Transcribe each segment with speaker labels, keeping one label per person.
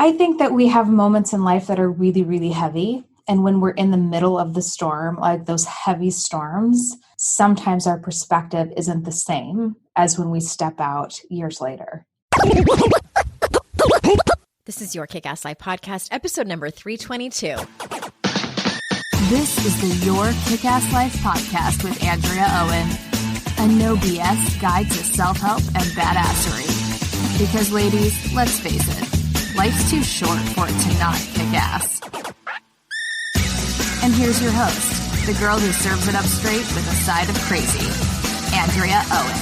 Speaker 1: I think that we have moments in life that are really, really heavy. And when we're in the middle of the storm, like those heavy storms, sometimes our perspective isn't the same as when we step out years later.
Speaker 2: This is your Kick-Ass Life podcast, episode number 322.
Speaker 3: This is the Your Kick-Ass Life podcast with Andrea Owen, a no BS guide to self-help and badassery. Because ladies, let's face it, life's too short for it to not kick ass. And here's your host, the girl who serves it up straight with a side of crazy, Andrea Owen.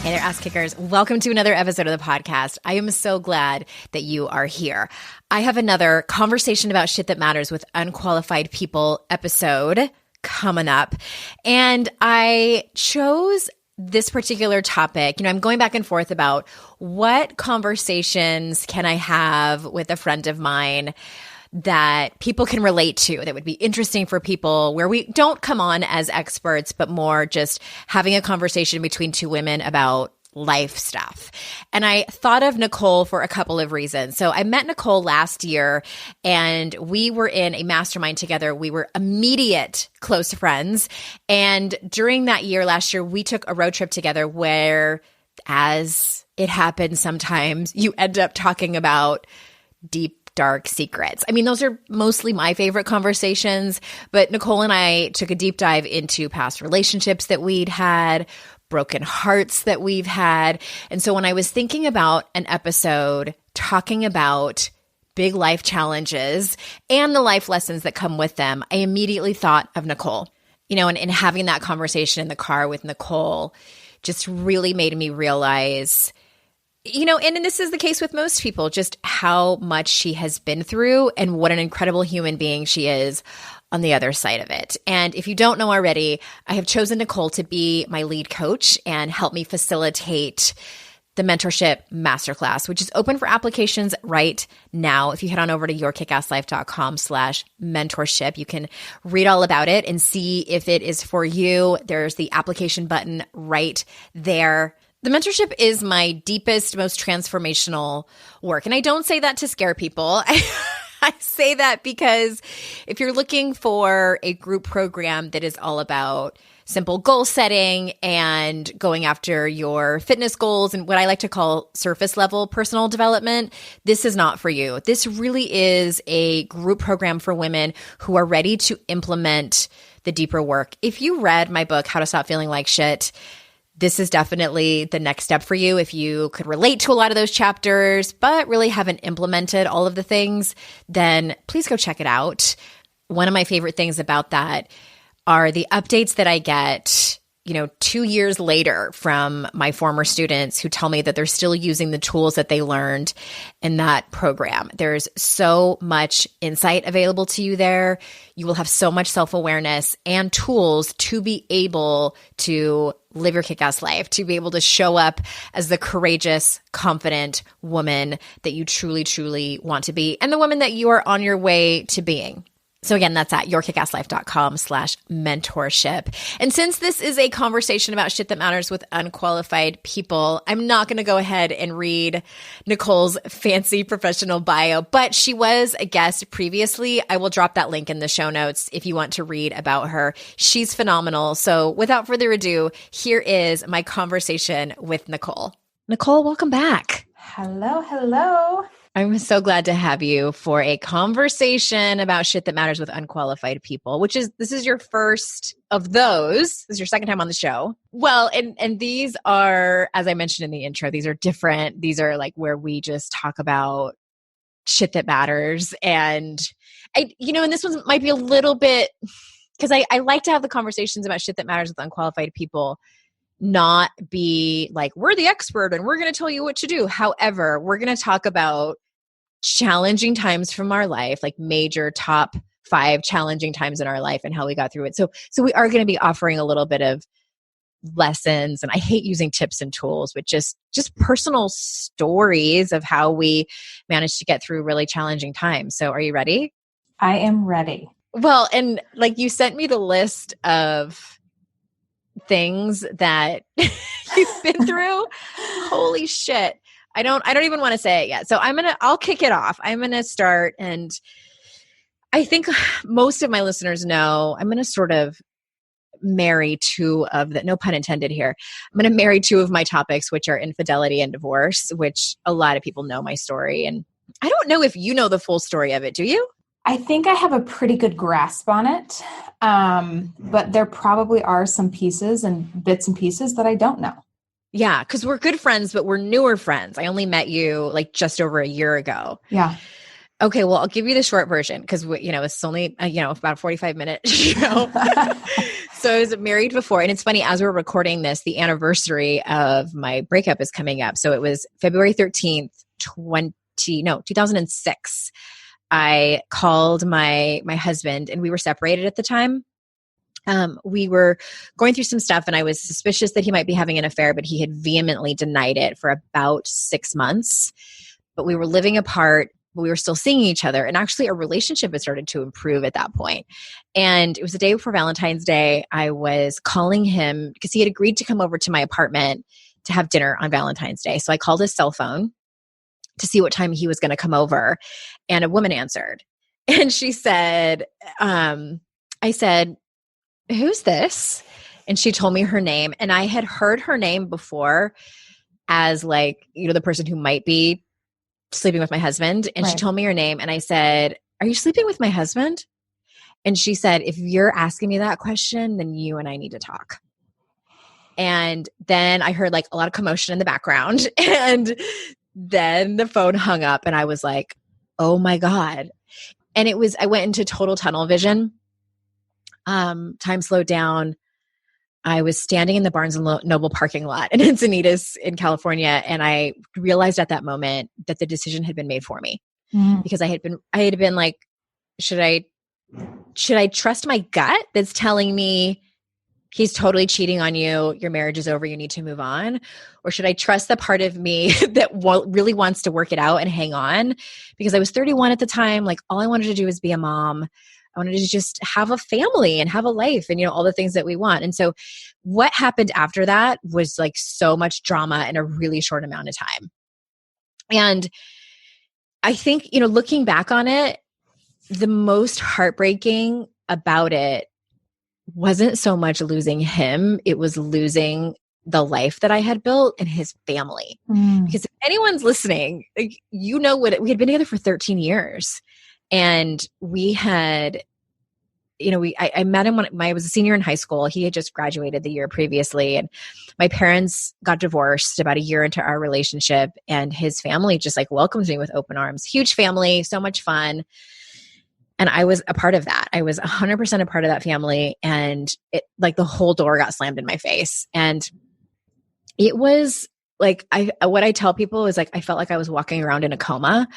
Speaker 2: Hey there, ass kickers. Welcome to another episode of the podcast. I am so glad that you are here. I have another conversation about shit that matters with unqualified people episode coming up. And I chose this particular topic. I'm going back and forth about what conversations can I have with a friend of mine that people can relate to, that would be interesting for people, where we don't come on as experts, but more just having a conversation between two women about life stuff. And I thought of Nicole for a couple of reasons. So I met Nicole last year and we were in a mastermind together. We were immediate close friends. And during that year, last year, we took a road trip together where, as it happens sometimes, you end up talking about deep, dark secrets. I mean, those are mostly my favorite conversations, but Nicole and I took a deep dive into past relationships that we'd had, broken hearts that we've had. And so when I was thinking about an episode talking about big life challenges and the life lessons that come with them, I immediately thought of Nicole. And having that conversation in the car with Nicole just really made me realize, and this is the case with most people, just how much she has been through and what an incredible human being she is on the other side of it. And if you don't know already, I have chosen Nicole to be my lead coach and help me facilitate the Mentorship Masterclass, which is open for applications right now. If you head on over to yourkickasslife.com/mentorship, you can read all about it and see if it is for you. There's the application button right there. The mentorship is my deepest, most transformational work. And I don't say that to scare people. I say that because if you're looking for a group program that is all about simple goal setting and going after your fitness goals and what I like to call surface level personal development, this is not for you. This really is a group program for women who are ready to implement the deeper work. If you read my book, How to Stop Feeling Like Shit, this is definitely the next step for you. If you could relate to a lot of those chapters, but really haven't implemented all of the things, then please go check it out. One of my favorite things about that are the updates that I get 2 years later from my former students who tell me that they're still using the tools that they learned in that program. There's so much insight available to you there. You will have so much self-awareness and tools to be able to live your kick-ass life, to be able to show up as the courageous, confident woman that you truly, truly want to be, and the woman that you are on your way to being. So again, that's at yourkickasslife.com/mentorship. And since this is a conversation about shit that matters with unqualified people, I'm not going to go ahead and read Nicole's fancy professional bio, but she was a guest previously. I will drop that link in the show notes if you want to read about her. She's phenomenal. So without further ado, here is my conversation with Nicole. Nicole, welcome back.
Speaker 1: Hello, hello.
Speaker 2: I'm so glad to have you for a conversation about shit that matters with unqualified people, this is your first of those. This is your second time on the show. Well, and these are, as I mentioned in the intro, these are different. These are like where we just talk about shit that matters. And and this one might be a little bit, because I like to have the conversations about shit that matters with unqualified people not be like, we're the expert and we're going to tell you what to do. However, we're going to talk about challenging times from our life, like major top 5 challenging times in our life and how we got through it. So we are going to be offering a little bit of lessons, and I hate using tips and tools, but just personal stories of how we managed to get through really challenging times. So are you ready?
Speaker 1: I am ready.
Speaker 2: Well, and like you sent me the list of things that you've been through. Holy shit. I don't even want to say it yet. So I'll kick it off. I'm going to start. And I think most of my listeners know I'm going to sort of marry two of the, no pun intended here. I'm going to marry two of my topics, which are infidelity and divorce, which a lot of people know my story. And I don't know if you know the full story of it. Do you?
Speaker 1: I think I have a pretty good grasp on it. But there probably are some pieces and bits and pieces that I don't know.
Speaker 2: Yeah. Cause we're good friends, but we're newer friends. I only met you like just over a year ago.
Speaker 1: Yeah.
Speaker 2: Okay. Well, I'll give you the short version because, it's only, about a 45-minute show. So I was married before. And it's funny, as we're recording this, the anniversary of my breakup is coming up. So it was February 13th, 2006. I called my husband, and we were separated at the time. We were going through some stuff, and I was suspicious that he might be having an affair, but he had vehemently denied it for about 6 months. But we were living apart, but we were still seeing each other. And actually our relationship had started to improve at that point. And it was the day before Valentine's Day. I was calling him because he had agreed to come over to my apartment to have dinner on Valentine's Day. So I called his cell phone to see what time he was going to come over. And a woman answered. And she said, I said, "Who's this?" And she told me her name. And I had heard her name before as the person who might be sleeping with my husband. And She told me her name. And I said, "Are you sleeping with my husband?" And she said, "If you're asking me that question, then you and I need to talk." And then I heard a lot of commotion in the background. And then the phone hung up, and I was like, oh my God. And I went into total tunnel vision. Time slowed down. I was standing in the Barnes and Noble parking lot in Encinitas in California. And I realized at that moment that the decision had been made for me because I had been like, should I trust my gut that's telling me he's totally cheating on you, your marriage is over, you need to move on? Or should I trust the part of me that really wants to work it out and hang on? Because I was 31 at the time. All I wanted to do was be a mom. I wanted to just have a family and have a life and, all the things that we want. And so what happened after that was so much drama in a really short amount of time. And I think, looking back on it, the most heartbreaking about it wasn't so much losing him. It was losing the life that I had built and his family. Because if anyone's listening, we had been together for 13 years. And we had, I met him when I was a senior in high school. He had just graduated the year previously. And my parents got divorced about a year into our relationship. And his family just welcomed me with open arms. Huge family, so much fun. And I was a part of that. I was 100% a part of that family. And it the whole door got slammed in my face. And it was what I tell people is I felt like I was walking around in a coma.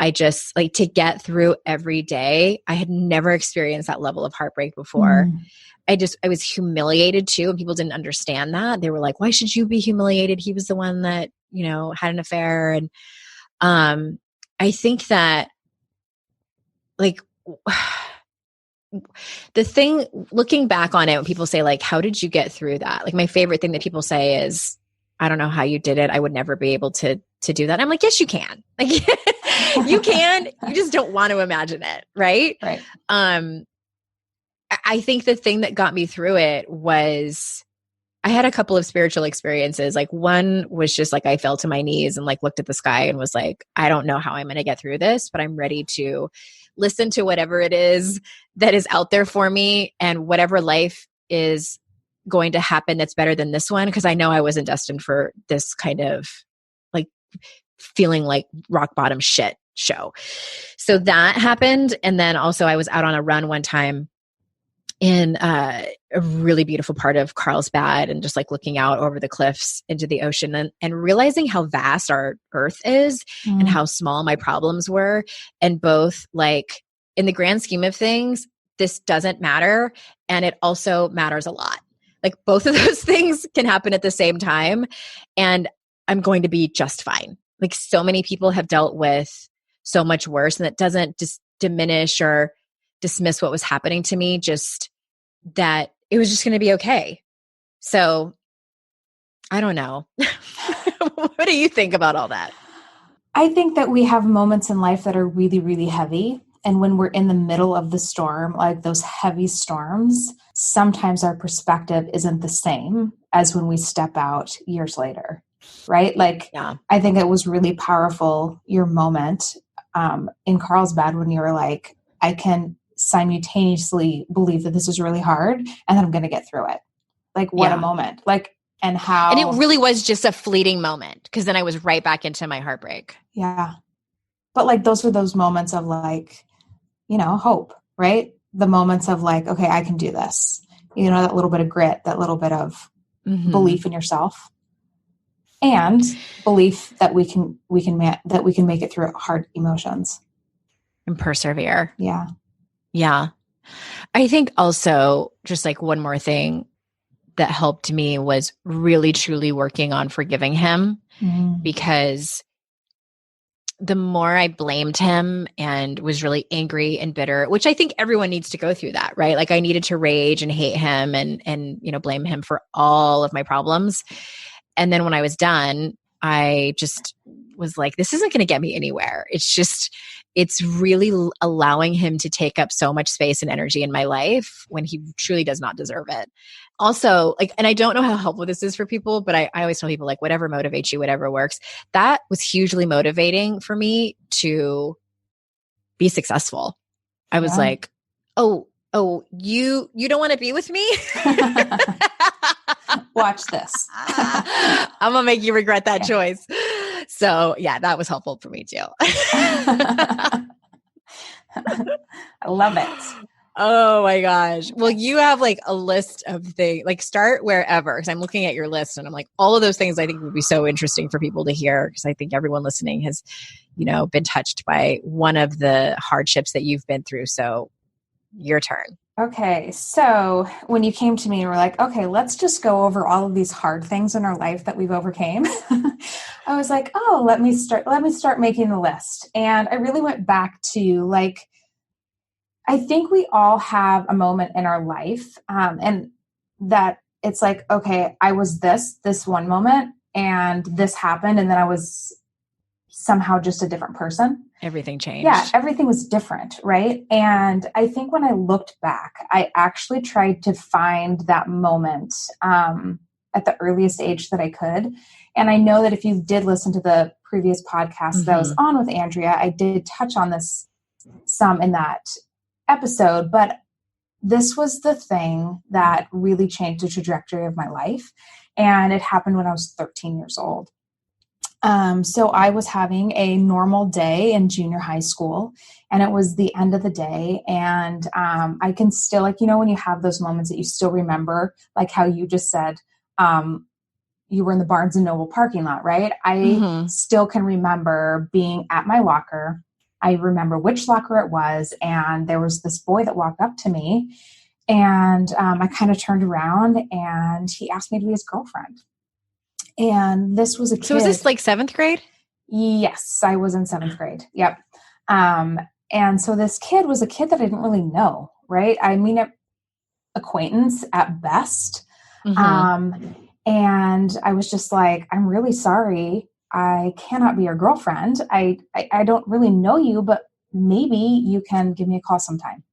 Speaker 2: I just to get through every day. I had never experienced that level of heartbreak before. I was humiliated too. And people didn't understand that. They were like, why should you be humiliated? He was the one that, had an affair. And I think that the thing, looking back on it, when people say how did you get through that? My favorite thing that people say is, I don't know how you did it. I would never be able to do that. And I'm like, yes, you can. You can. You just don't want to imagine it. Right.
Speaker 1: Right.
Speaker 2: I think the thing that got me through it was I had a couple of spiritual experiences. One was just I fell to my knees and looked at the sky and was like, I don't know how I'm going to get through this, but I'm ready to listen to whatever it is that is out there for me, and whatever life is going to happen that's better than this one. Because I know I wasn't destined for this kind of feeling like rock bottom shit show. So that happened. And then also I was out on a run one time in a really beautiful part of Carlsbad, and just looking out over the cliffs into the ocean, and realizing how vast our earth is and how small my problems were. And both in the grand scheme of things, this doesn't matter. And it also matters a lot. Both of those things can happen at the same time, and I'm going to be just fine. So many people have dealt with so much worse, and that doesn't just diminish or dismiss what was happening to me, just that it was just going to be okay. So I don't know. What do you think about all that?
Speaker 1: I think that we have moments in life that are really, really heavy. And when we're in the middle of the storm, like those heavy storms, sometimes our perspective isn't the same as when we step out years later, right? Like,
Speaker 2: Yeah.
Speaker 1: I think it was really powerful, your moment in Carlsbad when you were like, I can simultaneously believe that this is really hard and that I'm going to get through it. Like, what a moment. Like, and how.
Speaker 2: And it really was just a fleeting moment because then I was right back into my heartbreak.
Speaker 1: Yeah. But like, those are those moments of like, hope, right? The moments of like, okay, I can do this. That little bit of grit, that little bit of belief in yourself, and belief that we can make it through hard emotions
Speaker 2: and persevere.
Speaker 1: Yeah.
Speaker 2: Yeah. I think also just like one more thing that helped me was really truly working on forgiving him because the more I blamed him and was really angry and bitter, which I think everyone needs to go through that, right? Like I needed to rage and hate him and blame him for all of my problems. And then when I was done, I just was like, this isn't going to get me anywhere. It's really allowing him to take up so much space and energy in my life when he truly does not deserve it. Also, like, and I don't know how helpful this is for people, but I always tell people like, whatever motivates you, whatever works. That was hugely motivating for me to be successful. I was like, oh, you don't want to be with me?
Speaker 1: Watch this.
Speaker 2: I'm going to make you regret that choice. So yeah, that was helpful for me too.
Speaker 1: I love it.
Speaker 2: Oh my gosh. Well, you have like a list of things, like start wherever. Cause I'm looking at your list and I'm like, all of those things I think would be so interesting for people to hear. Cause I think everyone listening has, been touched by one of the hardships that you've been through. So your turn.
Speaker 1: Okay. So when you came to me and were like, okay, let's just go over all of these hard things in our life that we've overcame. I was like, oh, let me start making the list. And I really went back to like, I think we all have a moment in our life and that it's like, okay, I was this one moment and this happened. And then I was somehow just a different person.
Speaker 2: Everything changed.
Speaker 1: Yeah, everything was different, right? And I think when I looked back, I actually tried to find that moment at the earliest age that I could. And I know that if you did listen to the previous podcast that I was on with Andrea, I did touch on this some in that episode, but this was the thing that really changed the trajectory of my life. And it happened when I was 13 years old. So I was having a normal day in junior high school and it was the end of the day. And, I can still when you have those moments that you still remember, like how you just said, you were in the Barnes and Noble parking lot, right? I still can remember being at my locker. I remember which locker it was. And there was this boy that walked up to me and, I kind of turned around and he asked me to be his girlfriend. And this was a kid.
Speaker 2: So was this like 7th grade?
Speaker 1: Yes, I was in 7th grade. Yep. And so this kid was a kid that I didn't really know, right? I mean, acquaintance at best. And I was just like, I'm really sorry. I cannot be your girlfriend. I don't really know you, but maybe you can give me a call sometime.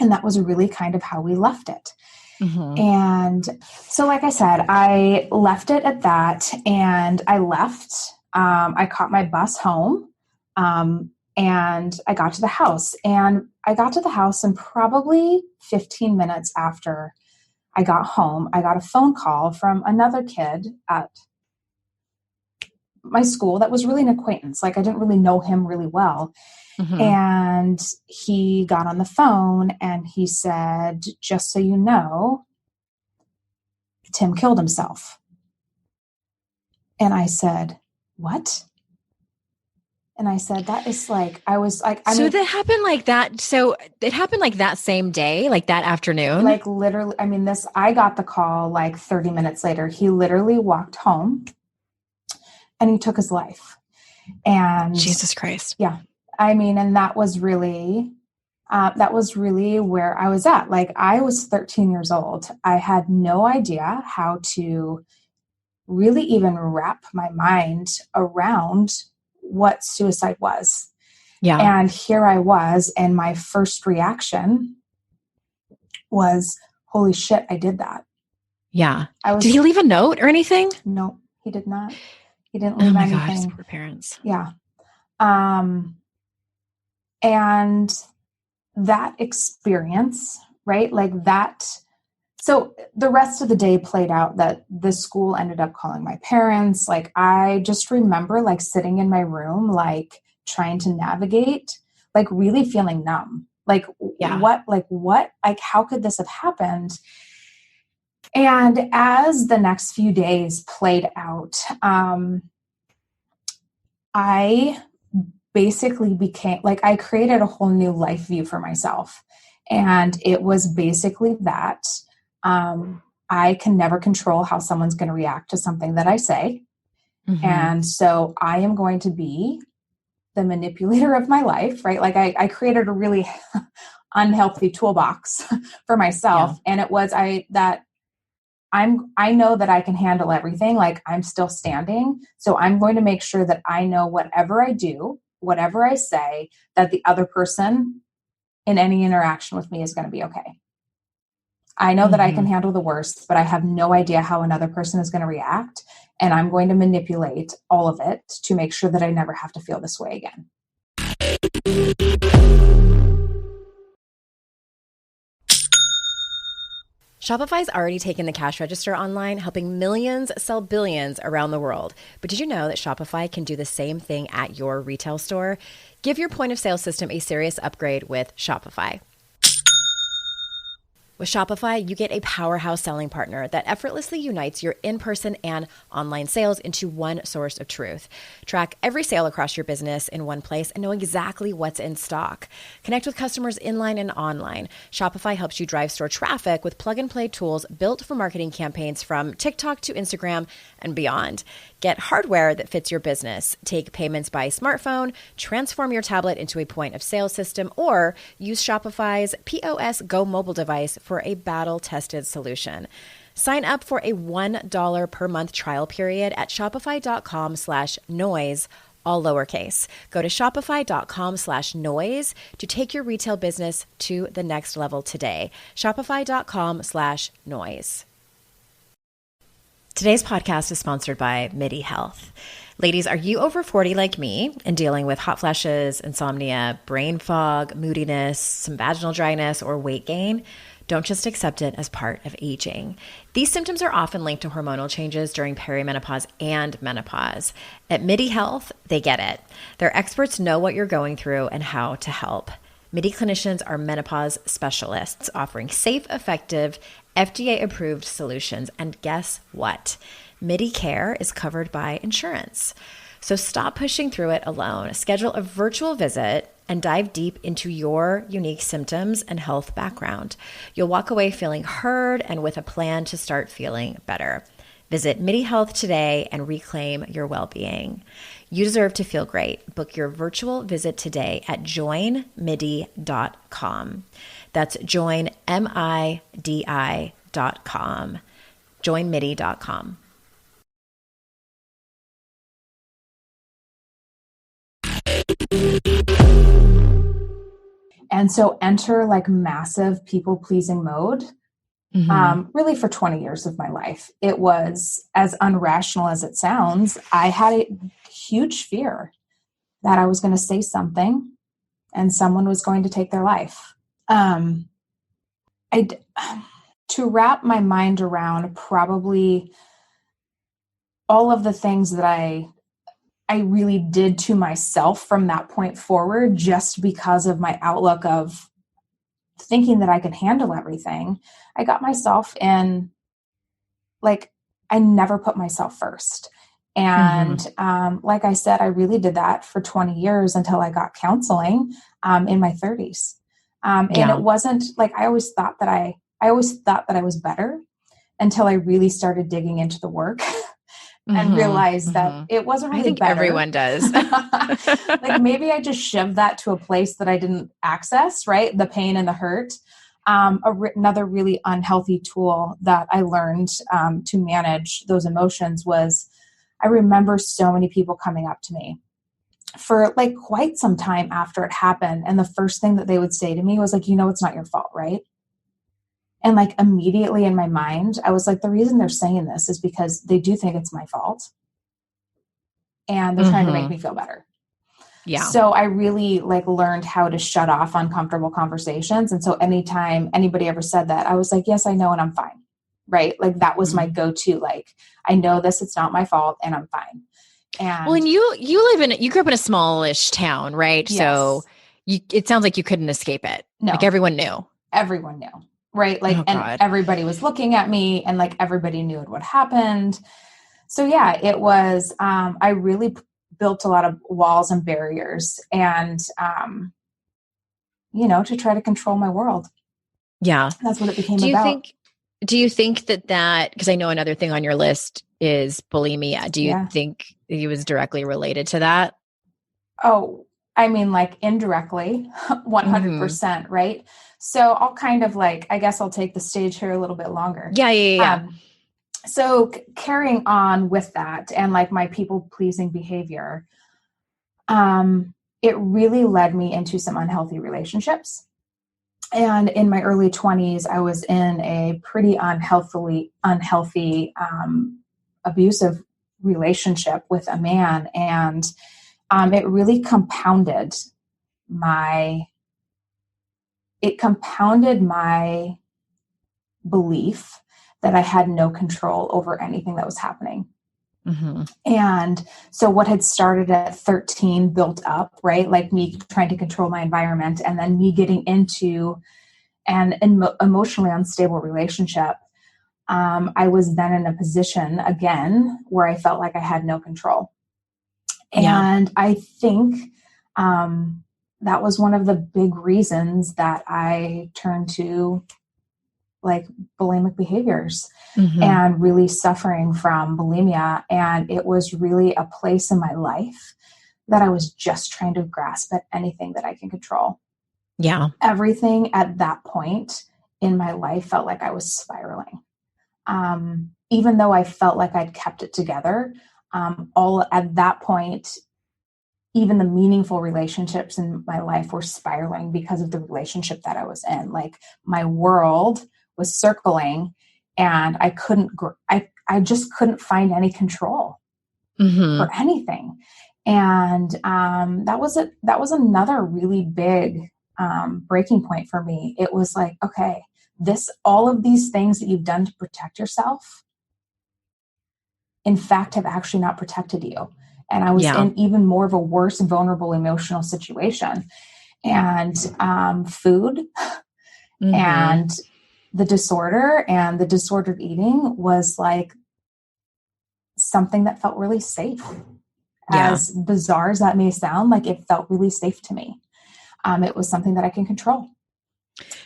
Speaker 1: And that was really kind of how we left it. And so, like I said, I left it at that and I left, I caught my bus home, and I got to the house and probably 15 minutes after I got home, I got a phone call from another kid at my school that was really an acquaintance. Like I didn't really know him really well. And he got on the phone and he said, just so you know, Tim killed himself. And I said, what? And I said, that is like, I was like,
Speaker 2: that happened like that. So it happened like that same day, like that afternoon?
Speaker 1: Like literally, I got the call like 30 minutes later. He literally walked home and he took his life. And
Speaker 2: Jesus Christ.
Speaker 1: Yeah. And that was really where I was at. Like I was 13 years old. I had no idea how to really even wrap my mind around what suicide was.
Speaker 2: Yeah.
Speaker 1: And here I was, and my first reaction was, holy shit, I did that.
Speaker 2: Yeah. Did he leave a note or anything?
Speaker 1: No, he did not. He didn't leave anything.
Speaker 2: God, his poor parents.
Speaker 1: Yeah. And that experience, right? Like that. So the rest of the day played out that the school ended up calling my parents. Like, I just remember like sitting in my room, like trying to navigate, like really feeling numb. Like, what, like, how could this have happened? And as the next few days played out, I basically became like, I created a whole new life view for myself. And it was basically that I can never control how someone's going to react to something that I say. Mm-hmm. And so I am going to be the manipulator of my life, right? Like I created a really unhealthy toolbox for myself. Yeah. And it was, I know that I can handle everything. Like, I'm still standing. So I'm going to make sure that I know whatever I do, whatever I say, that the other person in any interaction with me is going to be okay. I know that I can handle the worst, but I have no idea how another person is going to react. And I'm going to manipulate all of it to make sure that I never have to feel this way again.
Speaker 2: Shopify's already taken the cash register online, helping millions sell billions around the world. But did you know that Shopify can do the same thing at your retail store? Give your point of sale system a serious upgrade with Shopify. With Shopify, you get a powerhouse selling partner that effortlessly unites your in-person and online sales into one source of truth. Track every sale across your business in one place and know exactly what's in stock. Connect with customers inline and online. Shopify helps you drive store traffic with plug-and-play tools built for marketing campaigns from TikTok to Instagram and beyond. Get hardware that fits your business. Take payments by smartphone, transform your tablet into a point of sale system, or use Shopify's POS Go mobile device for a battle-tested solution. Sign up for a $1 per month trial period at shopify.com/noise, all lowercase. Go to shopify.com/noise to take your retail business to the next level today. Shopify.com/noise. Today's podcast is sponsored by MIDI Health. Ladies, are you over 40 like me and dealing with hot flashes, insomnia, brain fog, moodiness, some vaginal dryness, or weight gain? Don't just accept it as part of aging. These symptoms are often linked to hormonal changes during perimenopause and menopause. At MIDI Health, they get it. Their experts know what you're going through and how to help. MIDI clinicians are menopause specialists offering safe, effective, FDA-approved solutions. And guess what? MIDI care is covered by insurance. So stop pushing through it alone. Schedule a virtual visit and dive deep into your unique symptoms and health background. You'll walk away feeling heard and with a plan to start feeling better. Visit MIDI Health today and reclaim your well-being. You deserve to feel great. Book your virtual visit today at joinmidi.com. That's joinmidi.com. joinmidi.com.
Speaker 1: And so enter like massive people-pleasing mode. Really for 20 years of my life. It was as unrational as it sounds. I had a huge fear that I was going to say something and someone was going to take their life. To wrap my mind around probably all of the things that I really did to myself from that point forward, just because of my outlook of thinking that I could handle everything. I got myself in, like, I never put myself first. And like I said, I really did that for 20 years until I got counseling in my 30s. And it wasn't like, I always thought that I was better until I really started digging into the work and realized that it wasn't really
Speaker 2: I think
Speaker 1: better.
Speaker 2: Everyone does.
Speaker 1: Like, maybe I just shoved that to a place that I didn't access, right? The pain and the hurt. Another really unhealthy tool that I learned to manage those emotions was, I remember so many people coming up to me for like quite some time after it happened. And the first thing that they would say to me was like, it's not your fault, right? And like immediately in my mind, I was like, the reason they're saying this is because they do think it's my fault. And they're trying to make me feel better.
Speaker 2: Yeah.
Speaker 1: So I really like learned how to shut off uncomfortable conversations. And so anytime anybody ever said that, I was like, yes, I know. And I'm fine. Right. Like that was my go-to. Like, I know this, it's not my fault and I'm fine. And
Speaker 2: well, and you grew up in a smallish town, right?
Speaker 1: Yes.
Speaker 2: So it sounds like you couldn't escape it.
Speaker 1: No.
Speaker 2: Like everyone knew.
Speaker 1: Everyone knew. Right. Like, and everybody was looking at me and like everybody knew what happened. So yeah, it was, I really built a lot of walls and barriers and, to try to control my world.
Speaker 2: Yeah.
Speaker 1: That's what it became about.
Speaker 2: Do you think that, because I know another thing on your list is bulimia. Do you think it was directly related to that?
Speaker 1: Oh, I mean, like indirectly, 100%. Right. So I'll kind of like, I guess I'll take the stage here a little bit longer.
Speaker 2: Yeah.
Speaker 1: So carrying on with that and like my people pleasing behavior, it really led me into some unhealthy relationships. And in my early 20s, I was in a pretty unhealthy, abusive relationship with a man. And it really compounded my belief that I had no control over anything that was happening. And so what had started at 13 built up, right? Like me trying to control my environment and then me getting into an emotionally unstable relationship. I was then in a position again where I felt like I had no control. And I think that was one of the big reasons that I turned to like bulimic behaviors and really suffering from bulimia. And it was really a place in my life that I was just trying to grasp at anything that I can control.
Speaker 2: Yeah.
Speaker 1: Everything at that point in my life felt like I was spiraling. Even though I felt like I'd kept it together, all at that point, even the meaningful relationships in my life were spiraling because of the relationship that I was in. Like my world was circling and I just couldn't find any control for anything. And that was another really big breaking point for me. It was like, okay, all of these things that you've done to protect yourself, in fact, have actually not protected you. And I was in even more of a worse, vulnerable emotional situation. And food and the disorder and the disordered eating was like something that felt really safe. As bizarre as that may sound, like it felt really safe to me. It was something that I can control.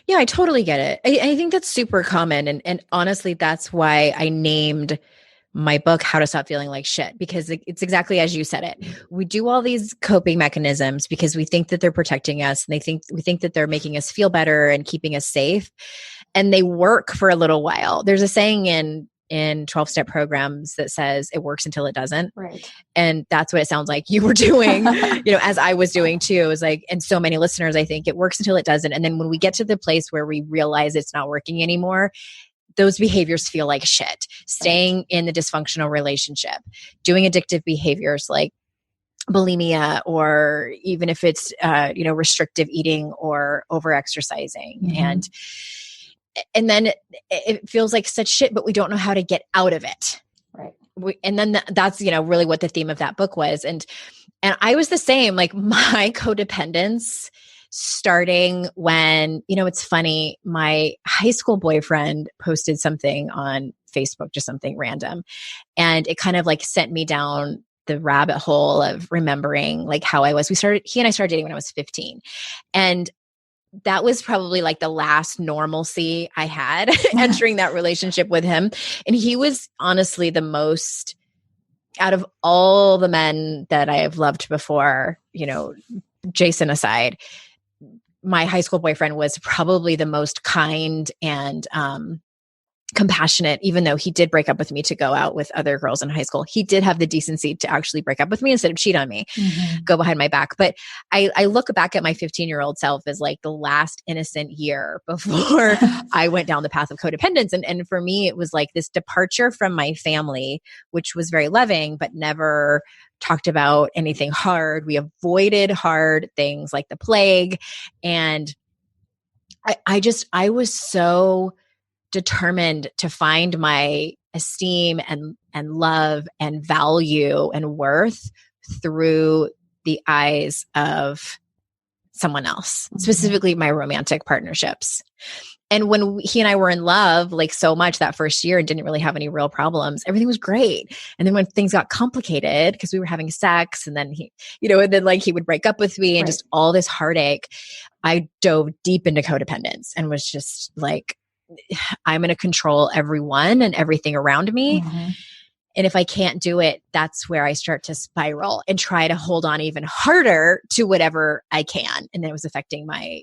Speaker 2: Yeah, I totally get it. I think that's super common. And honestly, that's why I named my book, How to Stop Feeling Like Shit, because it's exactly as you said it. We do all these coping mechanisms because we think that they're protecting us and we think that they're making us feel better and keeping us safe. And they work for a little while. There's a saying in 12-step programs that says it works until it doesn't.
Speaker 1: Right.
Speaker 2: And that's what it sounds like you were doing, as I was doing too. It was like, and so many listeners, I think it works until it doesn't. And then when we get to the place where we realize it's not working anymore, those behaviors feel like shit. Staying in the dysfunctional relationship, doing addictive behaviors like bulimia, or even if it's, restrictive eating or overexercising. And then it feels like such shit, but we don't know how to get out of it.
Speaker 1: Right.
Speaker 2: And then that's, really what the theme of that book was. And I was the same, like my codependence starting when, it's funny, my high school boyfriend posted something on Facebook, just something random. And it kind of like sent me down the rabbit hole of remembering like how I was. He and I started dating when I was 15. And that was probably like the last normalcy I had entering that relationship with him. And he was honestly the most, out of all the men that I have loved before, Jason aside, my high school boyfriend was probably the most kind and compassionate, even though he did break up with me to go out with other girls in high school. He did have the decency to actually break up with me instead of cheat on me, go behind my back. But I look back at my 15-year-old self as like the last innocent year before I went down the path of codependence. And for me, it was like this departure from my family, which was very loving, but never talked about anything hard. We avoided hard things like the plague. And I was so determined to find my esteem and love and value and worth through the eyes of someone else, specifically my romantic partnerships. And when he and I were in love, like so much that first year and didn't really have any real problems, everything was great. And then when things got complicated because we were having sex and then he, and then like he would break up with me and just all this heartache, I dove deep into codependence and was just like, I'm going to control everyone and everything around me. And if I can't do it, that's where I start to spiral and try to hold on even harder to whatever I can. And it was affecting my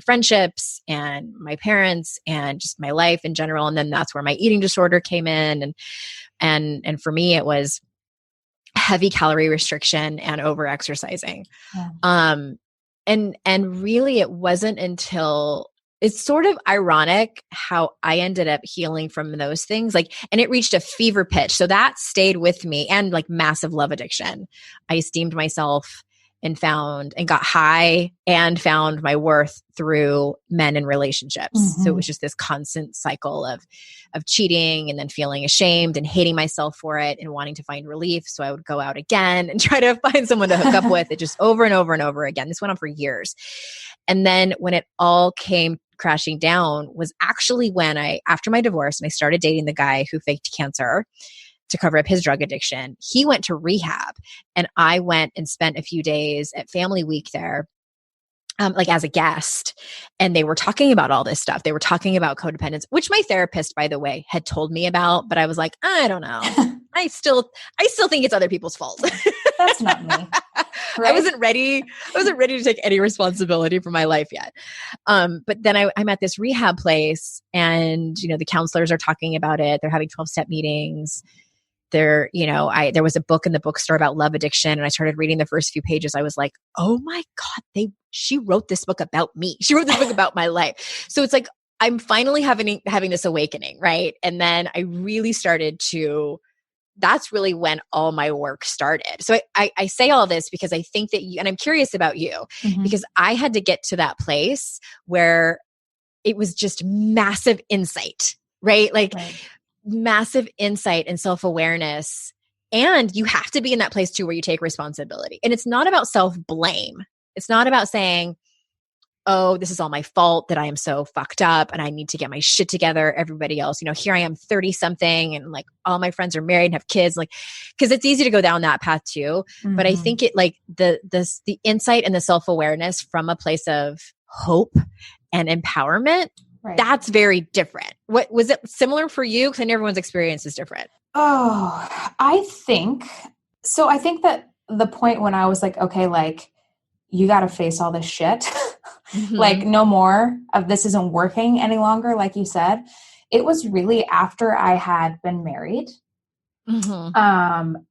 Speaker 2: friendships and my parents and just my life in general. And then that's where my eating disorder came in. And for me, it was heavy calorie restriction and over exercising. And really it wasn't until it's sort of ironic how I ended up healing from those things. And it reached a fever pitch. So that stayed with me, and like massive love addiction. I esteemed myself and got high and found my worth through men and relationships. So it was just this constant cycle of cheating and then feeling ashamed and hating myself for it and wanting to find relief. So I would go out again and try to find someone to hook up with. It just over and over and over again. This went on for years. And then when it all came crashing down was actually when after my divorce and I started dating the guy who faked cancer to cover up his drug addiction. He went to rehab and I went and spent a few days at Family Week there, like as a guest. And they were talking about all this stuff. They were talking about codependence, which my therapist, by the way, had told me about, but I was like, I don't know. I still think it's other people's fault.
Speaker 1: That's not me. Right?
Speaker 2: I wasn't ready to take any responsibility for my life yet. But then I'm at this rehab place and, the counselors are talking about it. They're having 12-step meetings. There was a book in the bookstore about love addiction and I started reading the first few pages. I was like, oh my God, she wrote this book about me. She wrote this book about my life. So it's like, I'm finally having this awakening. Right. And then I really started that's really when all my work started. So I say all this because I think that and I'm curious about you because I had to get to that place where it was just massive insight, right? Massive insight and self-awareness. And you have to be in that place too, where you take responsibility. And it's not about self-blame. It's not about saying, oh, this is all my fault that I am so fucked up and I need to get my shit together. Everybody else, here I am 30 something and like all my friends are married and have kids, cause it's easy to go down that path too. But I think it the insight and the self-awareness from a place of hope and empowerment, that's very different. What was it similar for you? Cause I know everyone's experience is different.
Speaker 1: Oh, I think that the point when I was like, okay, you got to face all this shit. No more of this isn't working any longer. Like you said, it was really after I had been married, in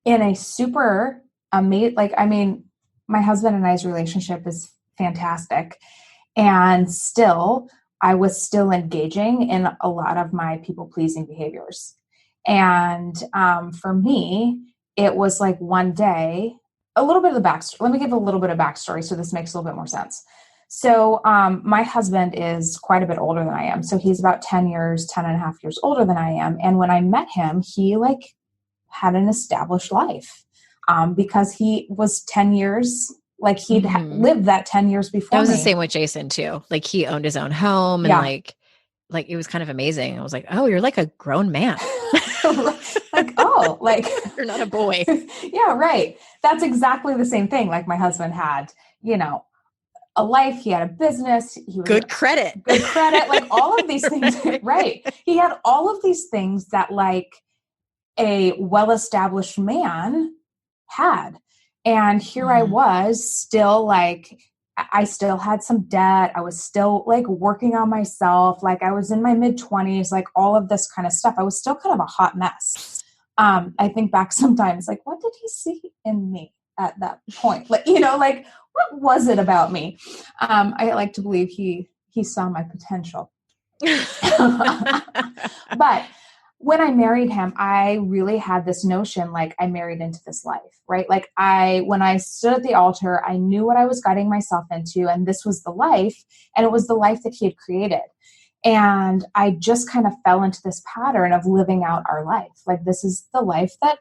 Speaker 1: a super amazing, my husband and I's relationship is fantastic. And still, I was still engaging in a lot of my people pleasing behaviors. And, for me, it was like one day, a little bit of the backstory. Let me give a little bit of backstory so this makes a little bit more sense. So my husband is quite a bit older than I am. So he's about 10 and a half years older than I am. And when I met him, he had an established life because he was 10 years, he'd lived that 10 years before.
Speaker 2: That was
Speaker 1: me.
Speaker 2: The same with Jason too. He owned his own home and it was kind of amazing. I was like, oh, you're like a grown man.
Speaker 1: You're
Speaker 2: not a boy.
Speaker 1: Yeah, right. That's exactly the same thing. My husband had, a life. He had a business. He was
Speaker 2: good credit,
Speaker 1: all of these things. Right. He had all of these things that a well-established man had. And here I was still I still had some debt. I was still like working on myself. Like I was in my mid-20s, like all of this kind of stuff. I was still kind of a hot mess. I think back sometimes like, what did he see in me at that point? Like, like what was it about me? I like to believe he saw my potential. But when I married him, I really had this notion, like I married into this life, right? Like when I stood at the altar, I knew what I was getting myself into, and this was the life, and it was the life that he had created. And I just kind of fell into this pattern of living out our life. Like, this is the life that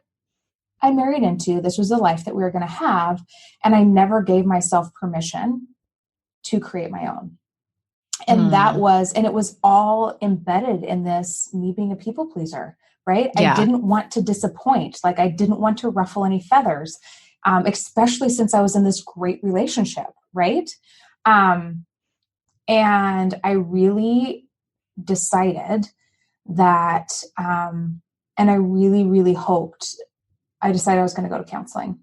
Speaker 1: I married into. This was the life that we were going to have. And I never gave myself permission to create my own. And it was all embedded in this, me being a people pleaser, right? Yeah. I didn't want to disappoint. Like, I didn't want to ruffle any feathers, especially since I was in this great relationship, right? And I really decided that, and I really, really hoped, I decided I was going to go to counseling.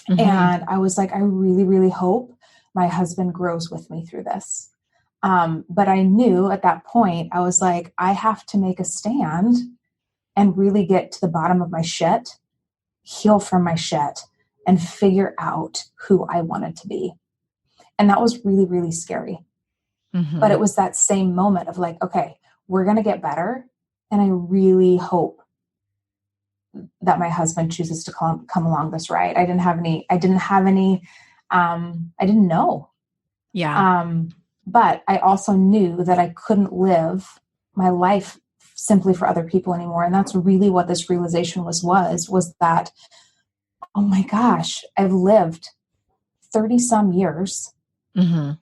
Speaker 1: Mm-hmm. And I was like, I really, really hope my husband grows with me through this. But I knew at that point, I was like, I have to make a stand and really get to the bottom of my shit, heal from my shit, and figure out who I wanted to be. And that was really, really scary. Mm-hmm. But it was that same moment of like, okay, we're going to get better. And I really hope that my husband chooses to come along this ride. I didn't know. Yeah. But I also knew that I couldn't live my life simply for other people anymore. And that's really what this realization was that, oh my gosh, I've lived 30 some years trying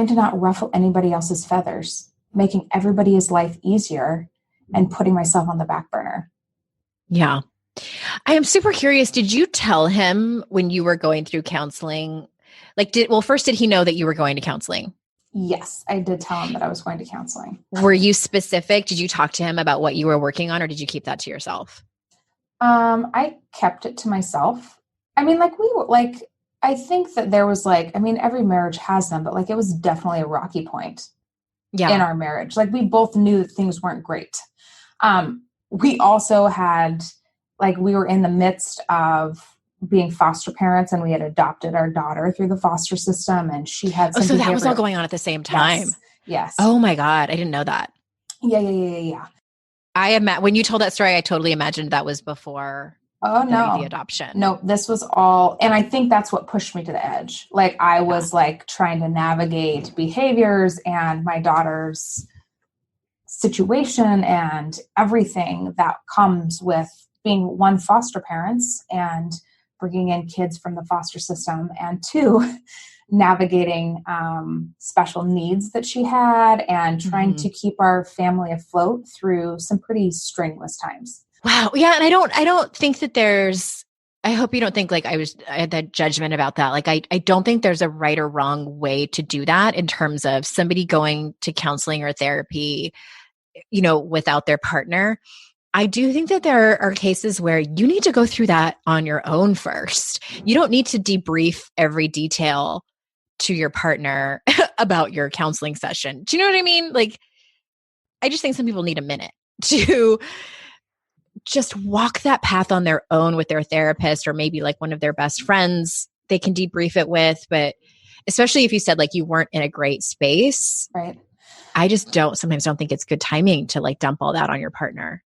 Speaker 1: to not ruffle anybody else's feathers, making everybody's life easier, and putting myself on the back burner.
Speaker 2: Yeah. I am super curious. Did you tell him when you were going through counseling? First, did he know that you were going to counseling?
Speaker 1: Yes, I did tell him that I was going to counseling.
Speaker 2: Were you specific? Did you talk to him about what you were working on, or did you keep that to yourself?
Speaker 1: I kept it to myself. I mean, I think that there was every marriage has them, but it was definitely a rocky point in our marriage. Like, we both knew that things weren't great. We also had, we were in the midst of being foster parents, and we had adopted our daughter through the foster system, and she had some
Speaker 2: so that was all going on at the same time.
Speaker 1: Yes.
Speaker 2: Oh my God. I didn't know that.
Speaker 1: Yeah.
Speaker 2: When you told that story, I totally imagined that was before the adoption.
Speaker 1: No, this was all, and I think that's what pushed me to the edge. I was trying to navigate behaviors and my daughter's situation and everything that comes with being, one, foster parents and bringing in kids from the foster system, and two, navigating special needs that she had and trying to keep our family afloat through some pretty strenuous times.
Speaker 2: Wow. Yeah. And I don't think that I hope you don't think I had that judgment about that. I don't think there's a right or wrong way to do that in terms of somebody going to counseling or therapy, without their partner. I do think that there are cases where you need to go through that on your own first. You don't need to debrief every detail to your partner about your counseling session. Do you know what I mean? I just think some people need a minute to just walk that path on their own with their therapist, or maybe one of their best friends they can debrief it with. But especially if you said you weren't in a great space,
Speaker 1: right?
Speaker 2: I just sometimes don't think it's good timing to dump all that on your partner.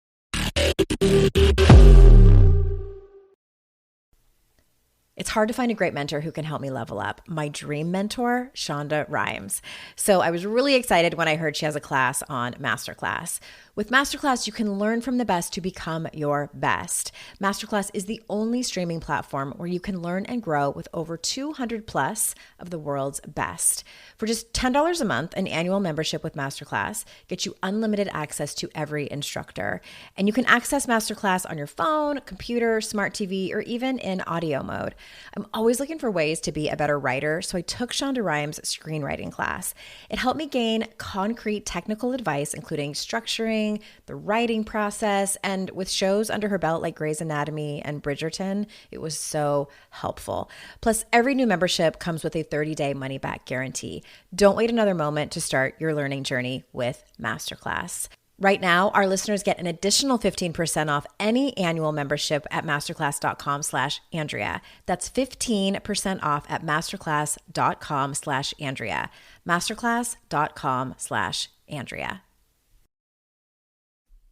Speaker 2: It's hard to find a great mentor who can help me level up. My dream mentor, Shonda Rhimes. So I was really excited when I heard she has a class on Masterclass. With Masterclass, you can learn from the best to become your best. Masterclass is the only streaming platform where you can learn and grow with over 200 plus of the world's best. For just $10 a month, an annual membership with Masterclass gets you unlimited access to every instructor. And you can access Masterclass on your phone, computer, smart TV, or even in audio mode. I'm always looking for ways to be a better writer, so I took Shonda Rhimes' screenwriting class. It helped me gain concrete technical advice, including structuring, the writing process, and with shows under her belt like Grey's Anatomy and Bridgerton, it was so helpful. Plus, every new membership comes with a 30-day money-back guarantee. Don't wait another moment to start your learning journey with Masterclass. Right now, our listeners get an additional 15% off any annual membership at masterclass.com/Andrea. That's 15% off at masterclass.com/Andrea. Masterclass.com/Andrea.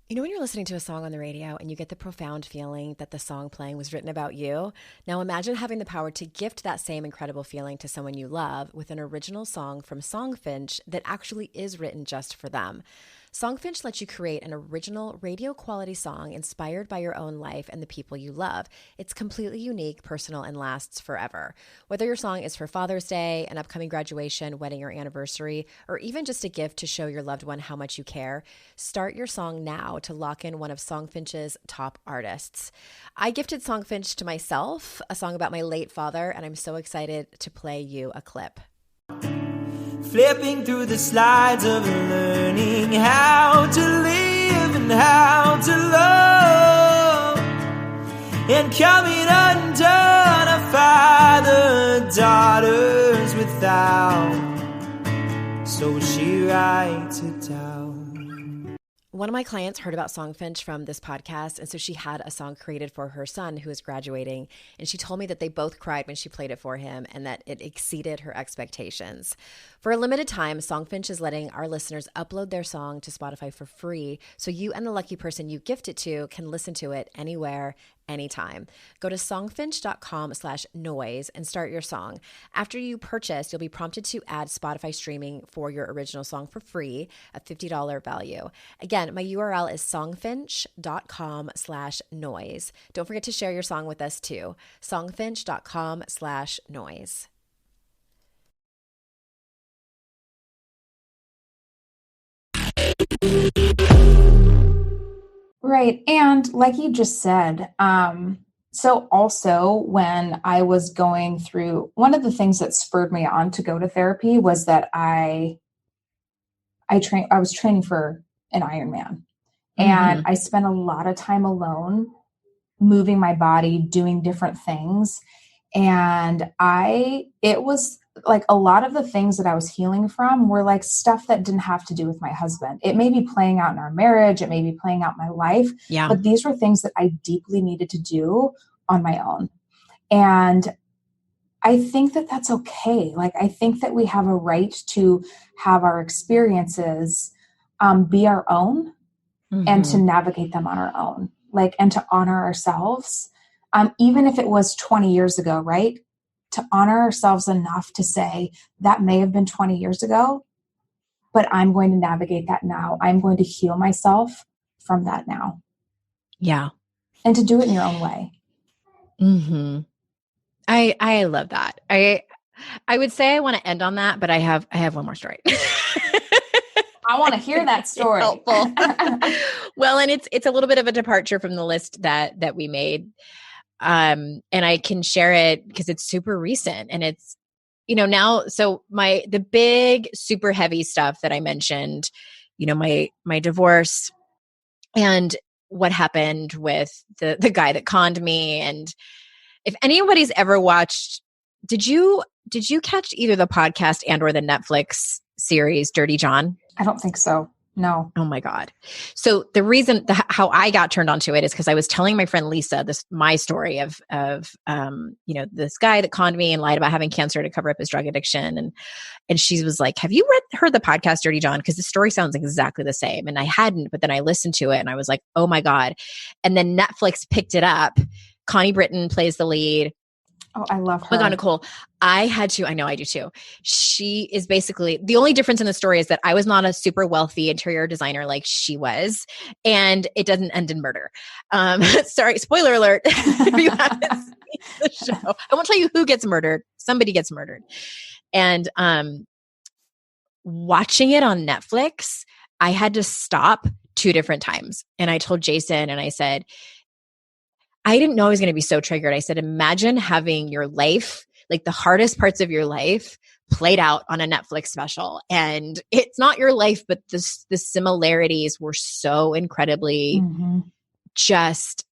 Speaker 2: You know when you're listening to a song on the radio and you get the profound feeling that the song playing was written about you? Now imagine having the power to gift that same incredible feeling to someone you love with an original song from Songfinch that actually is written just for them. Songfinch lets you create an original radio quality song inspired by your own life and the people you love. It's completely unique, personal, and lasts forever. Whether your song is for Father's Day, an upcoming graduation, wedding, or anniversary, or even just a gift to show your loved one how much you care, start your song now to lock in one of Songfinch's top artists. I gifted Songfinch to myself, a song about my late father, and I'm so excited to play you a clip.
Speaker 4: Flipping through the slides of learning how to live and how to love, and coming undone, a father daughters without, so she writes it down.
Speaker 2: One of my clients heard about Songfinch from this podcast, and so she had a song created for her son who was graduating, and she told me that they both cried when she played it for him and that it exceeded her expectations. For a limited time, Songfinch is letting our listeners upload their song to Spotify for free, so you and the lucky person you gift it to can listen to it anywhere, anytime. Go to songfinch.com/noise and start your song. After you purchase, you'll be prompted to add Spotify streaming for your original song for free, a $50 value. Again, my URL is songfinch.com/noise. Don't forget to share your song with us too. songfinch.com/noise.
Speaker 1: Right. And like you just said, so also when I was going through, one of the things that spurred me on to go to therapy was that I was training for an Ironman, and I spent a lot of time alone, moving my body, doing different things. And it was like a lot of the things that I was healing from were like stuff that didn't have to do with my husband. It may be playing out in our marriage. It may be playing out in my life.
Speaker 2: Yeah.
Speaker 1: But these were things that I deeply needed to do on my own. And I think that that's okay. Like, I think that we have a right to have our experiences be our own and to navigate them on our own, like, and to honor ourselves. Even if it was 20 years ago, right? To honor ourselves enough to say that may have been 20 years ago, but I'm going to navigate that now. I'm going to heal myself from that now.
Speaker 2: Yeah.
Speaker 1: And to do it in your own way.
Speaker 2: Mm-hmm. I love that. I would say I want to end on that, but I have one more story.
Speaker 1: I want to hear that story.
Speaker 2: Helpful. Well, and it's a little bit of a departure from the list that we made. And I can share it because it's super recent, and it's, now, so the big, super heavy stuff that I mentioned, my divorce and what happened with the guy that conned me. And if anybody's ever watched, did you catch either the podcast and or the Netflix series Dirty John?
Speaker 1: I don't think so. No.
Speaker 2: Oh my God. So the reason how I got turned onto it is because I was telling my friend Lisa my story of this guy that conned me and lied about having cancer to cover up his drug addiction. And she was like, have you heard the podcast Dirty John? Because the story sounds exactly the same. And I hadn't, but then I listened to it and I was like, oh my God. And then Netflix picked it up. Connie Britton plays the lead.
Speaker 1: Oh, I love her.
Speaker 2: Oh my God, Nicole. I know I do too. She is basically, the only difference in the story is that I was not a super wealthy interior designer like she was, and it doesn't end in murder. Sorry, spoiler alert. If you haven't seen the show, I won't tell you who gets murdered. Somebody gets murdered. And watching it on Netflix, I had to stop 2 different times. And I told Jason and I said, I didn't know I was going to be so triggered. I said, imagine having your life, like the hardest parts of your life, played out on a Netflix special. And it's not your life, but the similarities were so incredibly just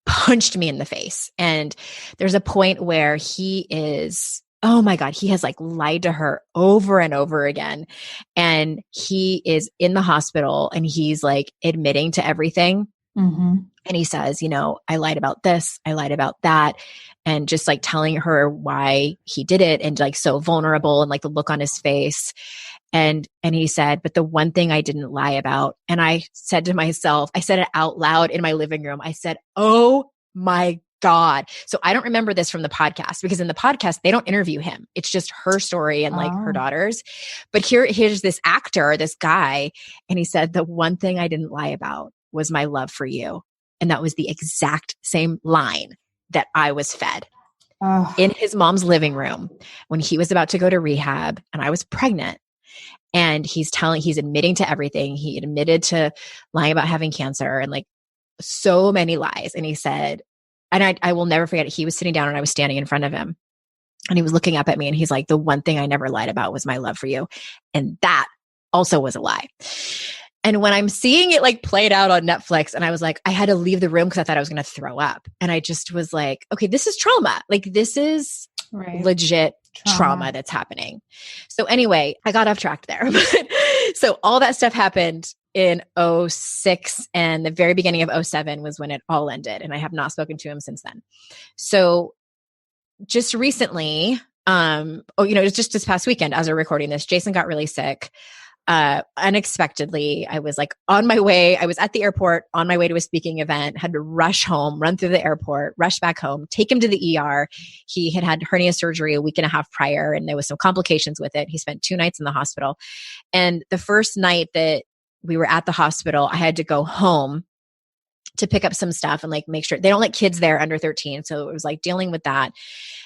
Speaker 2: punched me in the face. And there's a point where he is, oh my God, he has like lied to her over and over again. And he is in the hospital and he's like admitting to everything. And he says, you know, I lied about this, I lied about that. And just like telling her why he did it, and like so vulnerable, and like the look on his face. And he said, but the one thing I didn't lie about. And I said to myself, I said it out loud in my living room. I said, oh my God. So I don't remember this from the podcast, because in the podcast, they don't interview him. It's just her story and like her daughters. But here's this actor, this guy. And he said, the one thing I didn't lie about was my love for you. And that was the exact same line that I was fed in his mom's living room when he was about to go to rehab and I was pregnant. And he's admitting to everything. He admitted to lying about having cancer and like so many lies. And he said, and I will never forget it. He was sitting down and I was standing in front of him and he was looking up at me and he's like, the one thing I never lied about was my love for you. And that also was a lie. And when I'm seeing it like played out on Netflix, and I was like, I had to leave the room because I thought I was going to throw up. And I just was like, okay, this is trauma. Like this is legit trauma that's happening. So anyway, I got off track there. So all that stuff happened in 2006, and the very beginning of 2007 was when it all ended. And I have not spoken to him since then. So just recently, it's just this past weekend as we're recording this, Jason got really sick. Unexpectedly, I was like on my way. I was at the airport on my way to a speaking event, had to rush home, run through the airport, rush back home, take him to the ER. He had hernia surgery a week and a half prior, and there was some complications with it. He spent 2 nights in the hospital. And the first night that we were at the hospital, I had to go home to pick up some stuff and like make sure they don't let kids there under 13. So it was like dealing with that.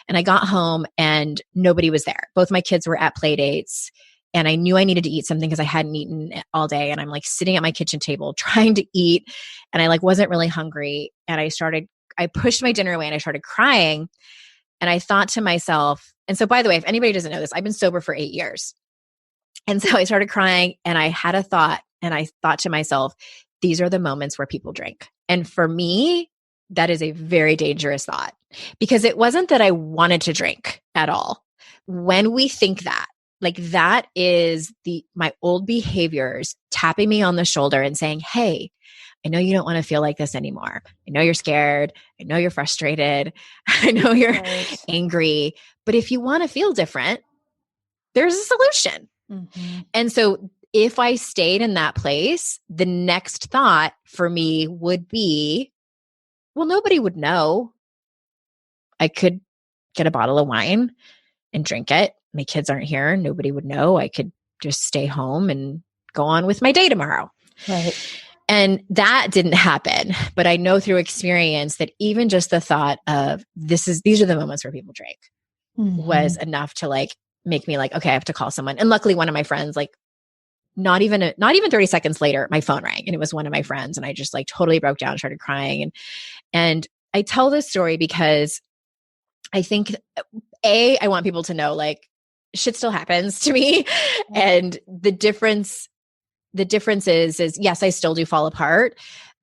Speaker 2: And I got home and nobody was there. Both my kids were at play dates. And I knew I needed to eat something because I hadn't eaten all day. And I'm like sitting at my kitchen table trying to eat. And I like wasn't really hungry. And I pushed my dinner away and I started crying. And I thought to myself, and so by the way, if anybody doesn't know this, I've been sober for 8 years. And so I started crying and I had a thought, and I thought to myself, these are the moments where people drink. And for me, that is a very dangerous thought, because it wasn't that I wanted to drink at all. When we think that, like that is my old behaviors tapping me on the shoulder and saying, hey, I know you don't want to feel like this anymore. I know you're scared. I know you're frustrated. I know you're angry. But if you want to feel different, there's a solution. And so if I stayed in that place, the next thought for me would be, well, nobody would know. I could get a bottle of wine and drink it. My kids aren't here. Nobody would know. I could just stay home and go on with my day tomorrow. Right. And that didn't happen. But I know through experience that even just the thought of these are the moments where people drink was enough to like make me like, okay, I have to call someone. And luckily one of my friends, like not even 30 seconds later, my phone rang and it was one of my friends. And I just like totally broke down, started crying. And I tell this story because I think I want people to know like shit still happens to me. And the difference is yes, I still do fall apart,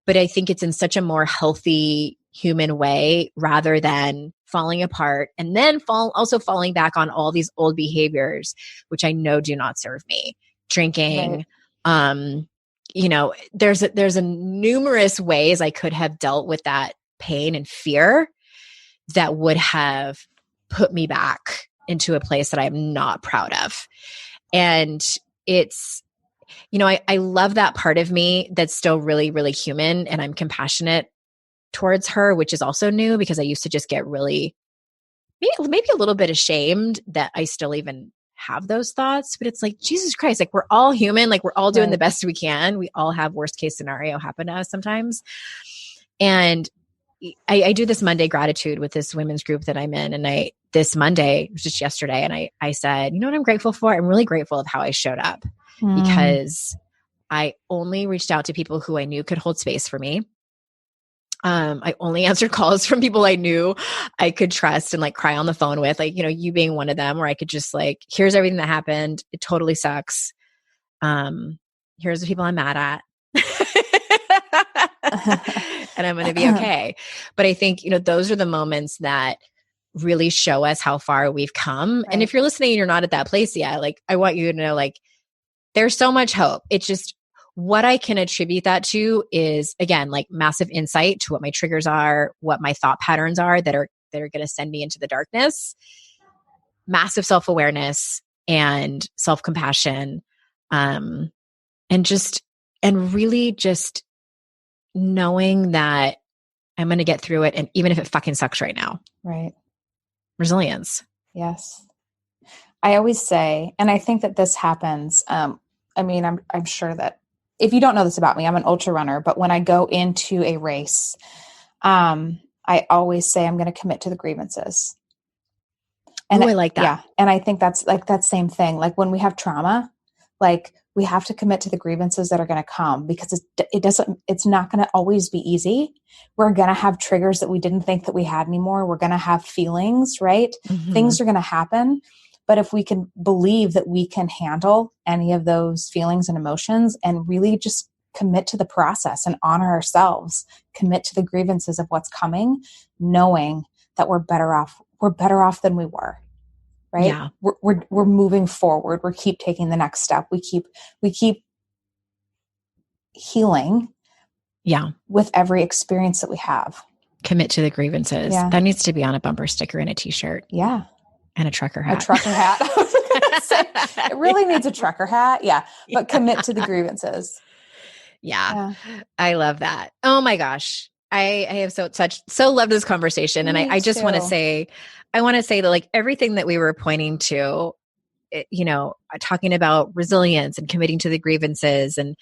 Speaker 2: but I think it's in such a more healthy human way rather than falling apart and then also falling back on all these old behaviors, which I know do not serve me. Drinking, there's a numerous ways I could have dealt with that pain and fear that would have put me back into a place that I'm not proud of. And it's, I love that part of me that's still really, really human, and I'm compassionate towards her, which is also new because I used to just get really, maybe a little bit ashamed that I still even have those thoughts. But it's like, Jesus Christ, like we're all human, like we're all doing the best we can. We all have worst case scenario happen to us sometimes. And I do this Monday gratitude with this women's group that I'm in. And this Monday, it was just yesterday, and I said, you know what I'm grateful for? I'm really grateful of how I showed up because I only reached out to people who I knew could hold space for me. I only answered calls from people I knew I could trust and like cry on the phone with, like, you being one of them, where I could just like, here's everything that happened. It totally sucks. Here's the people I'm mad at. And I'm going to be okay. But I think, those are the moments that really show us how far we've come.
Speaker 1: Right.
Speaker 2: And if you're listening and you're not at that place yet, like, I want you to know, like, there's so much hope. It's just what I can attribute that to is, again, like massive insight to what my triggers are, what my thought patterns are that are going to send me into the darkness, massive self-awareness and self-compassion, and really just knowing that I'm going to get through it. And even if it fucking sucks right now.
Speaker 1: Right.
Speaker 2: Resilience.
Speaker 1: Yes. I always say, and I think that this happens. I'm sure that if you don't know this about me, I'm an ultra runner, but when I go into a race, I always say I'm going to commit to the grievances. And
Speaker 2: I like that.
Speaker 1: Yeah. And I think that's like that same thing. Like when we have trauma, like we have to commit to the grievances that are going to come, because it's not going to always be easy. We're going to have triggers that we didn't think that we had anymore. We're going to have feelings, right?
Speaker 2: Mm-hmm.
Speaker 1: Things are going to happen. But if we can believe that we can handle any of those feelings and emotions and really just commit to the process and honor ourselves, commit to the grievances of what's coming, knowing that we're better off than we were. Right?
Speaker 2: Yeah.
Speaker 1: We're moving forward. We keep taking the next step. We keep healing.
Speaker 2: Yeah.
Speaker 1: With every experience that we have.
Speaker 2: Commit to the grievances.
Speaker 1: Yeah.
Speaker 2: That needs to be on a bumper sticker and a t-shirt.
Speaker 1: Yeah.
Speaker 2: And a trucker hat.
Speaker 1: A trucker hat. I was gonna say, it really needs a trucker hat. Yeah. But commit to the grievances.
Speaker 2: Yeah. I love that. Oh my gosh. I have so loved this conversation. And I just want to say, that like everything that we were pointing to, talking about resilience and committing to the grievances and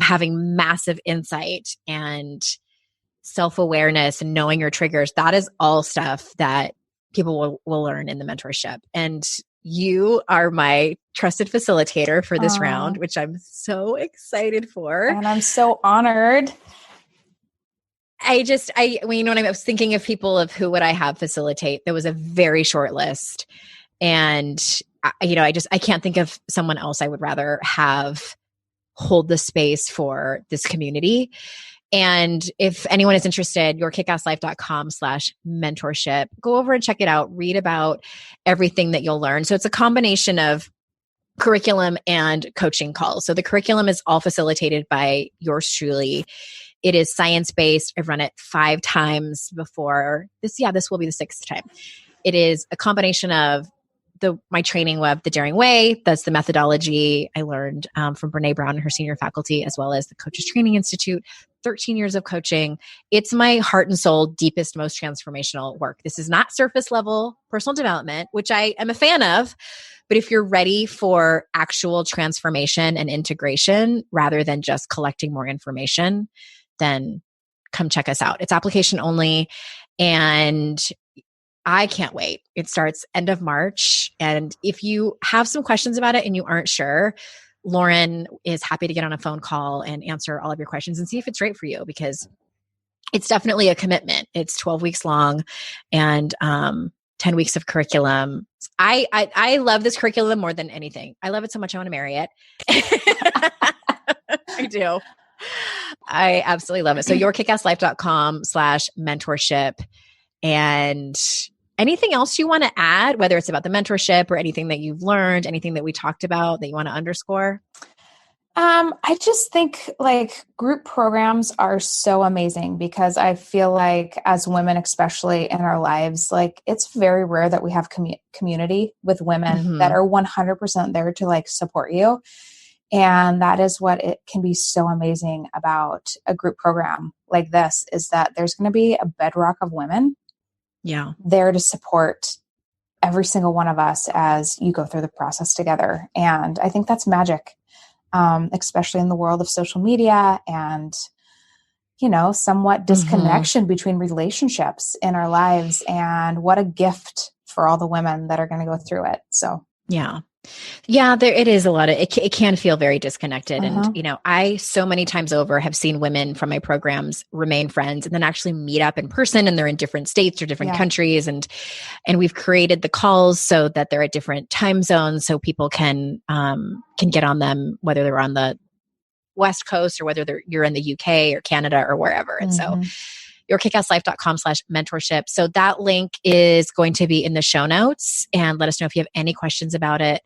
Speaker 2: having massive insight and self-awareness and knowing your triggers, that is all stuff that people will learn in the mentorship. And you are my trusted facilitator for this round, which I'm so excited for.
Speaker 1: And I'm so honored.
Speaker 2: When I was thinking of people of who would I have facilitate, there was a very short list. And, I can't think of someone else I would rather have hold the space for this community. And if anyone is interested, yourkickasslife.com/mentorship, go over and check it out. Read about everything that you'll learn. So it's a combination of curriculum and coaching calls. So the curriculum is all facilitated by yours truly. It is science-based. I've run it 5 times before this. Yeah, this will be the 6th time. It is a combination of my training web, The Daring Way. That's the methodology I learned from Brene Brown and her senior faculty, as well as the Coaches Training Institute, 13 years of coaching. It's my heart and soul, deepest, most transformational work. This is not surface level personal development, which I am a fan of. But if you're ready for actual transformation and integration rather than just collecting more information, then come check us out. It's application only. And I can't wait. It starts end of March. And if you have some questions about it and you aren't sure, Lauren is happy to get on a phone call and answer all of your questions and see if it's right for you, because it's definitely a commitment. It's 12 weeks long and 10 weeks of curriculum. I love this curriculum more than anything. I love it so much I want to marry it. I do. I absolutely love it. So yourkickasslife.com/mentorship. And anything else you want to add, whether it's about the mentorship or anything that you've learned, anything that we talked about that you want to underscore?
Speaker 1: I just think like group programs are so amazing, because I feel like as women, especially in our lives, like it's very rare that we have community with women that are 100% there to like support you. And that is what it can be so amazing about a group program like this, is that there's going to be a bedrock of women there to support every single one of us as you go through the process together. And I think that's magic, especially in the world of social media and, somewhat disconnection between relationships in our lives. And what a gift for all the women that are going to go through it. So,
Speaker 2: yeah. Yeah, it is a lot of, it can feel very disconnected. And, I so many times over have seen women from my programs remain friends and then actually meet up in person, and they're in different states or different countries. And we've created the calls so that they're at different time zones so people can get on them, whether they're on the West Coast or whether you're in the UK or Canada or wherever. And so yourkickasslife.com/mentorship. So that link is going to be in the show notes, and let us know if you have any questions about it.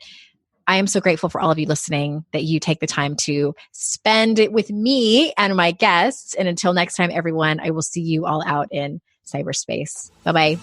Speaker 2: I am so grateful for all of you listening, that you take the time to spend it with me and my guests. And until next time, everyone, I will see you all out in cyberspace. Bye-bye.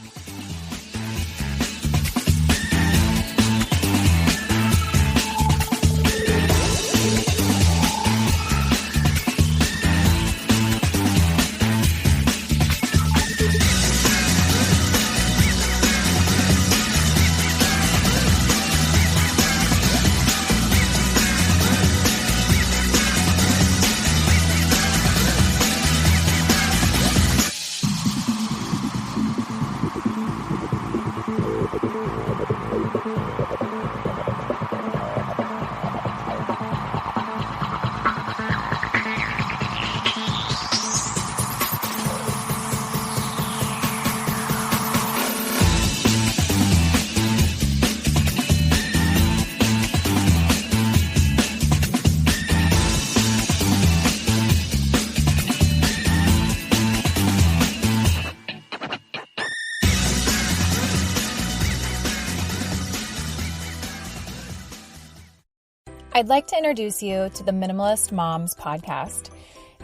Speaker 3: I'd like to introduce you to the Minimalist Moms podcast.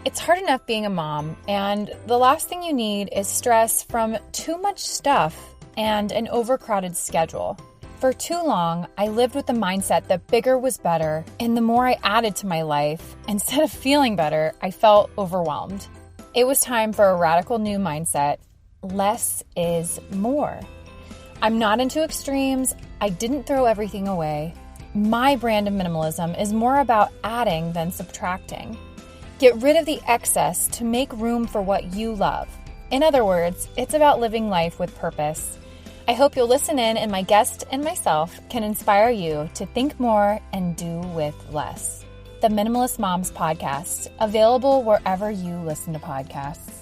Speaker 3: It's hard enough being a mom, and the last thing you need is stress from too much stuff and an overcrowded schedule. For too long, I lived with the mindset that bigger was better, and the more I added to my life, instead of feeling better, I felt overwhelmed. It was time for a radical new mindset. Less is more. I'm not into extremes. I didn't throw everything away. My brand of minimalism is more about adding than subtracting. Get rid of the excess to make room for what you love. In other words, it's about living life with purpose. I hope you'll listen in, and my guest and myself can inspire you to think more and do with less. The Minimalist Moms podcast, available wherever you listen to podcasts.